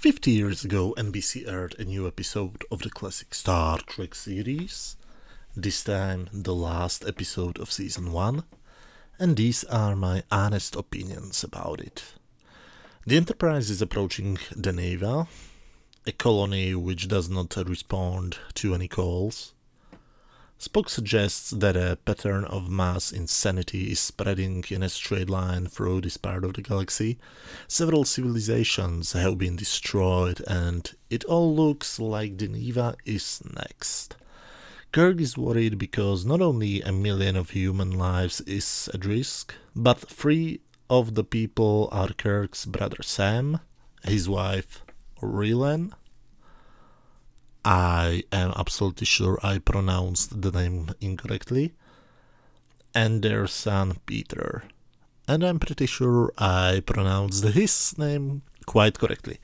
50 years ago, NBC aired a new episode of the classic Star Trek series, this time the last episode of Season 1, and these are my honest opinions about it. The Enterprise is approaching Deneva, a colony which does not respond to any calls. Spock suggests that a pattern of mass insanity is spreading in a straight line through this part of the galaxy. Several civilizations have been destroyed and it all looks like Deneva is next. Kirk is worried because not only a million of human lives is at risk, but 3 of the people are Kirk's brother Sam, his wife Rilen. I am absolutely sure I pronounced the name incorrectly, and their son Peter. And I'm pretty sure I pronounced his name quite correctly.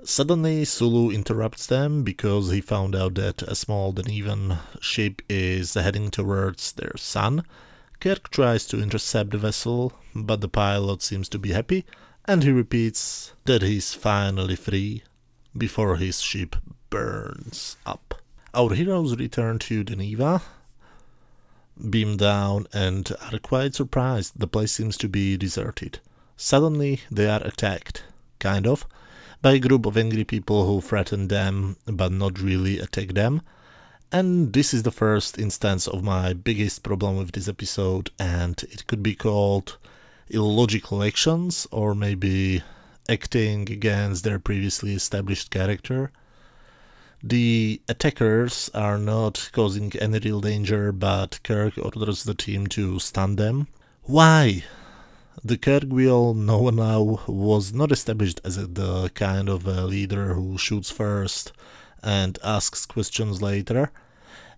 Suddenly Sulu interrupts them because he found out that a small Denevan ship is heading towards their sun. Kirk tries to intercept the vessel, but the pilot seems to be happy, and he repeats that he's finally free before his ship burns up. Our heroes return to Deneva, beam down, and are quite surprised. The place seems to be deserted. Suddenly they are attacked, kind of, by a group of angry people who threaten them but not really attack them. And this is the first instance of my biggest problem with this episode, and it could be called illogical actions, or maybe acting against their previously established character. The attackers are not causing any real danger, but Kirk orders the team to stun them. Why? The Kirk we all know now was not established as the kind of a leader who shoots first and asks questions later.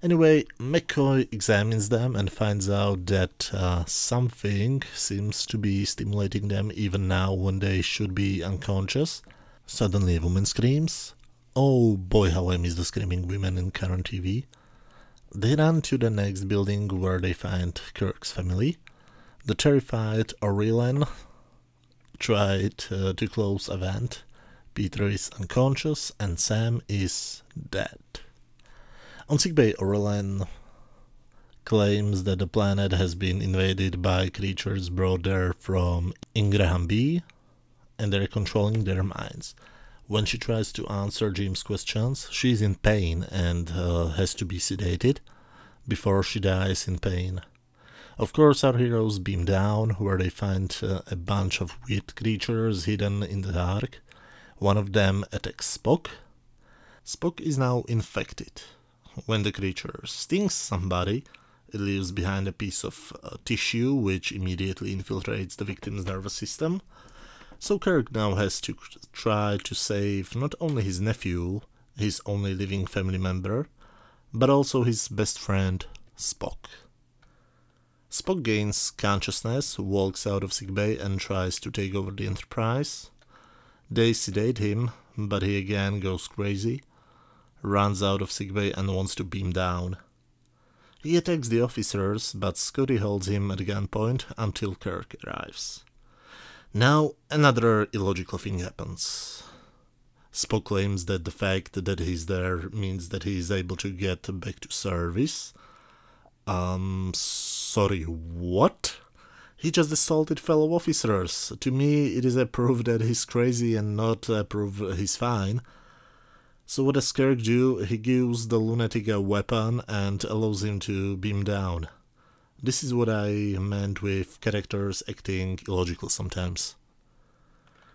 Anyway, McCoy examines them and finds out that something seems to be stimulating them even now when they should be unconscious. Suddenly a woman screams. Oh boy, how I miss the screaming women in current TV. They run to the next building where they find Kirk's family. The terrified Aurelian tried to close a vent. Peter is unconscious and Sam is dead. On sickbay, Aurelian claims that the planet has been invaded by creatures brought there from Ingraham B, and they're controlling their minds. When she tries to answer Jim's questions, she is in pain and has to be sedated before she dies in pain. Of course, our heroes beam down, where they find a bunch of weird creatures hidden in the dark. One of them attacks Spock. Spock is now infected. When the creature stings somebody, it leaves behind a piece of tissue which immediately infiltrates the victim's nervous system. So Kirk now has to try to save not only his nephew, his only living family member, but also his best friend, Spock. Spock gains consciousness, walks out of sickbay and tries to take over the Enterprise. They sedate him, but he again goes crazy, runs out of sickbay and wants to beam down. He attacks the officers, but Scotty holds him at gunpoint until Kirk arrives. Now another illogical thing happens. Spock claims that the fact that he's there means that he is able to get back to service. Sorry, what? He just assaulted fellow officers. To me, it is a proof that he's crazy and not a proof he's fine. So what does Kirk do? He gives the lunatic a weapon and allows him to beam down. This is what I meant with characters acting illogical sometimes.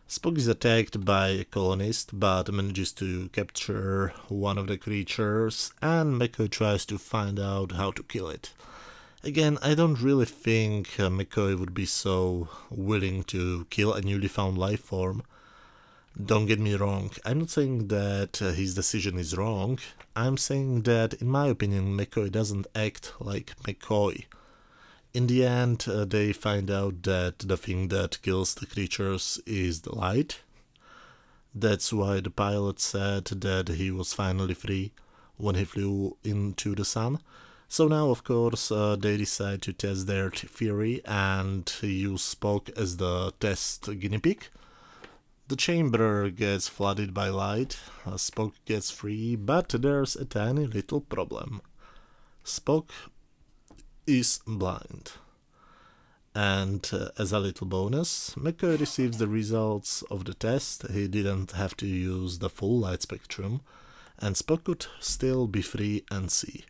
Spock is attacked by a colonist, but manages to capture one of the creatures, and McCoy tries to find out how to kill it. Again, I don't really think McCoy would be so willing to kill a newly found life form. Don't get me wrong, I'm not saying that his decision is wrong. I'm saying that, in my opinion, McCoy doesn't act like McCoy. In the end, they find out that the thing that kills the creatures is the light. That's why the pilot said that he was finally free when he flew into the sun. So now, of course, they decide to test their theory and use Spock as the test guinea pig. The chamber gets flooded by light, Spock gets free, but there's a tiny little problem. Spock is blind. And as a little bonus, McCoy receives the results of the test. He didn't have to use the full light spectrum, and Spock could still be free and see.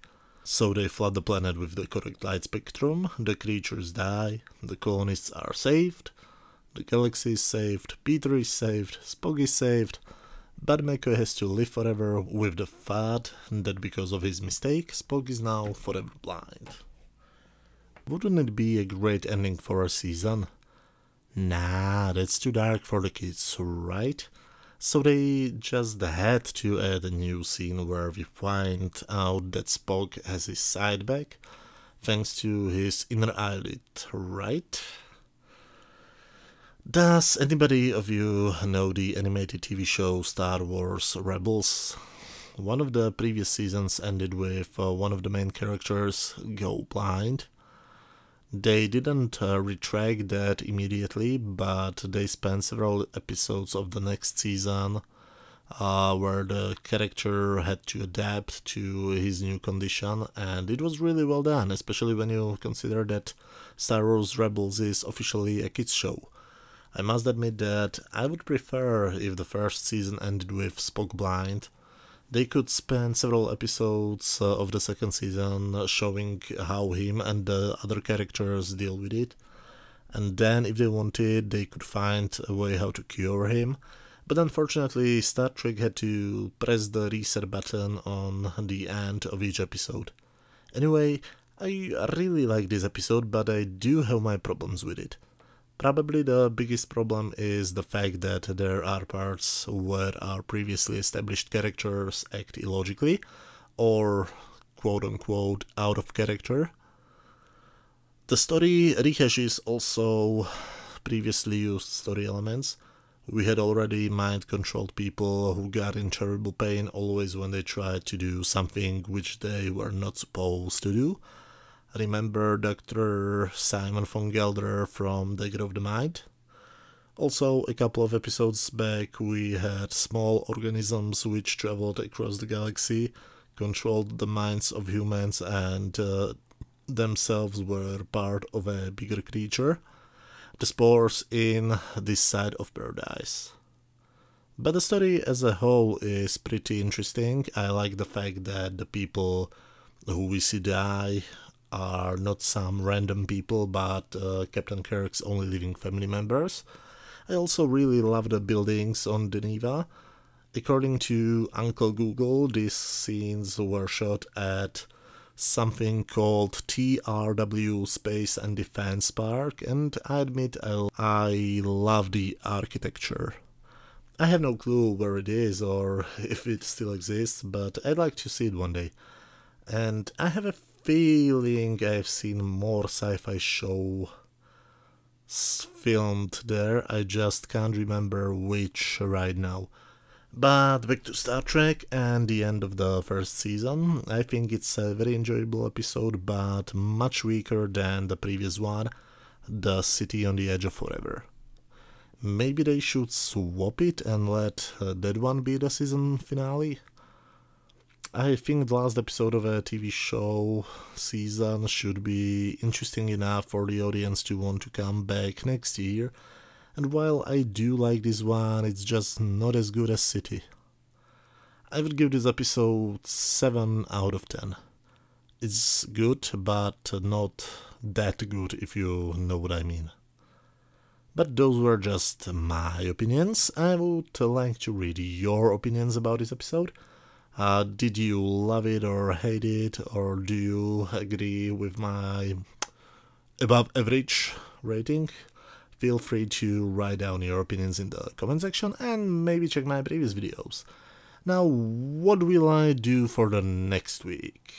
So they flood the planet with the correct light spectrum, the creatures die, the colonists are saved, the galaxy is saved, Peter is saved, Spock is saved, but McCoy has to live forever with the fact that because of his mistake, Spock is now forever blind. Wouldn't it be a great ending for a season? Nah, that's too dark for the kids, right? So they just had to add a new scene where we find out that Spock has his side back, thanks to his inner eyelid, right? Does anybody of you know the animated TV show Star Wars Rebels? One of the previous seasons ended with one of the main characters go blind. They didn't retract that immediately, but they spent several episodes of the next season where the character had to adapt to his new condition, and it was really well done, especially when you consider that Star Wars Rebels is officially a kids show. I must admit that I would prefer if the first season ended with Spock blind. They could spend several episodes of the second season showing how him and the other characters deal with it, and then if they wanted they could find a way how to cure him, but unfortunately Star Trek had to press the reset button on the end of each episode. Anyway, I really like this episode, but I do have my problems with it. Probably the biggest problem is the fact that there are parts where our previously established characters act illogically, or quote-unquote out of character. The story rehashes also previously used story elements. We had already mind-controlled people who got in terrible pain always when they tried to do something which they were not supposed to do. Remember Dr. Simon von Gelder from Dagger of the Mind? Also, a couple of episodes back we had small organisms which traveled across the galaxy, controlled the minds of humans and themselves were part of a bigger creature, the spores in this side of paradise. But the story as a whole is pretty interesting. I like the fact that the people who we see die are not some random people, but Captain Kirk's only living family members. I also really love the buildings on Deneva. According to Uncle Google, these scenes were shot at something called TRW Space and Defense Park, and I admit I love the architecture. I have no clue where it is or if it still exists, but I'd like to see it one day. And I have a feeling I've seen more sci-fi shows filmed there, I just can't remember which right now. But back to Star Trek and the end of the first season. I think it's a very enjoyable episode, but much weaker than the previous one, The City on the Edge of Forever. Maybe they should swap it and let that one be the season finale? I think the last episode of a TV show season should be interesting enough for the audience to want to come back next year, and while I do like this one, it's just not as good as City. I would give this episode 7 out of 10. It's good, but not that good, if you know what I mean. But those were just my opinions. I would like to read your opinions about this episode. Did you love it or hate it, or do you agree with my above average rating? Feel free to write down your opinions in the comment section and maybe check my previous videos. Now, what will I do for the next week?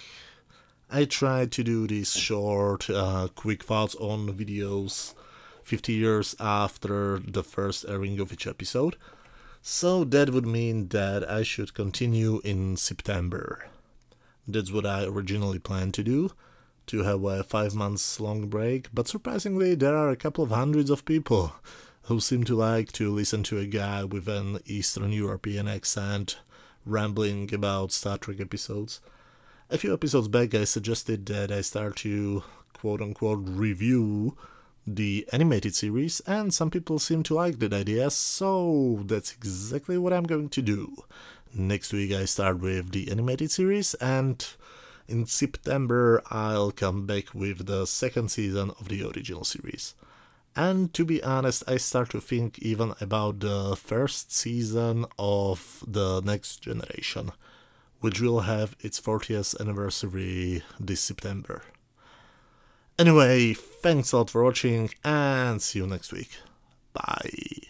I tried to do these short, quick thoughts on videos 50 years after the first airing of each episode. So that would mean that I should continue in September. That's what I originally planned to do, to have a 5 months long break, but surprisingly there are a couple of hundreds of people who seem to like to listen to a guy with an Eastern European accent rambling about Star Trek episodes. A few episodes back I suggested that I start to quote-unquote review the animated series, and some people seem to like that idea, so that's exactly what I'm going to do. Next week I start with the animated series, and in September I'll come back with the second season of the original series. And to be honest, I start to think even about the first season of The Next Generation, which will have its 40th anniversary this September. Anyway, thanks a lot for watching, and see you next week. Bye.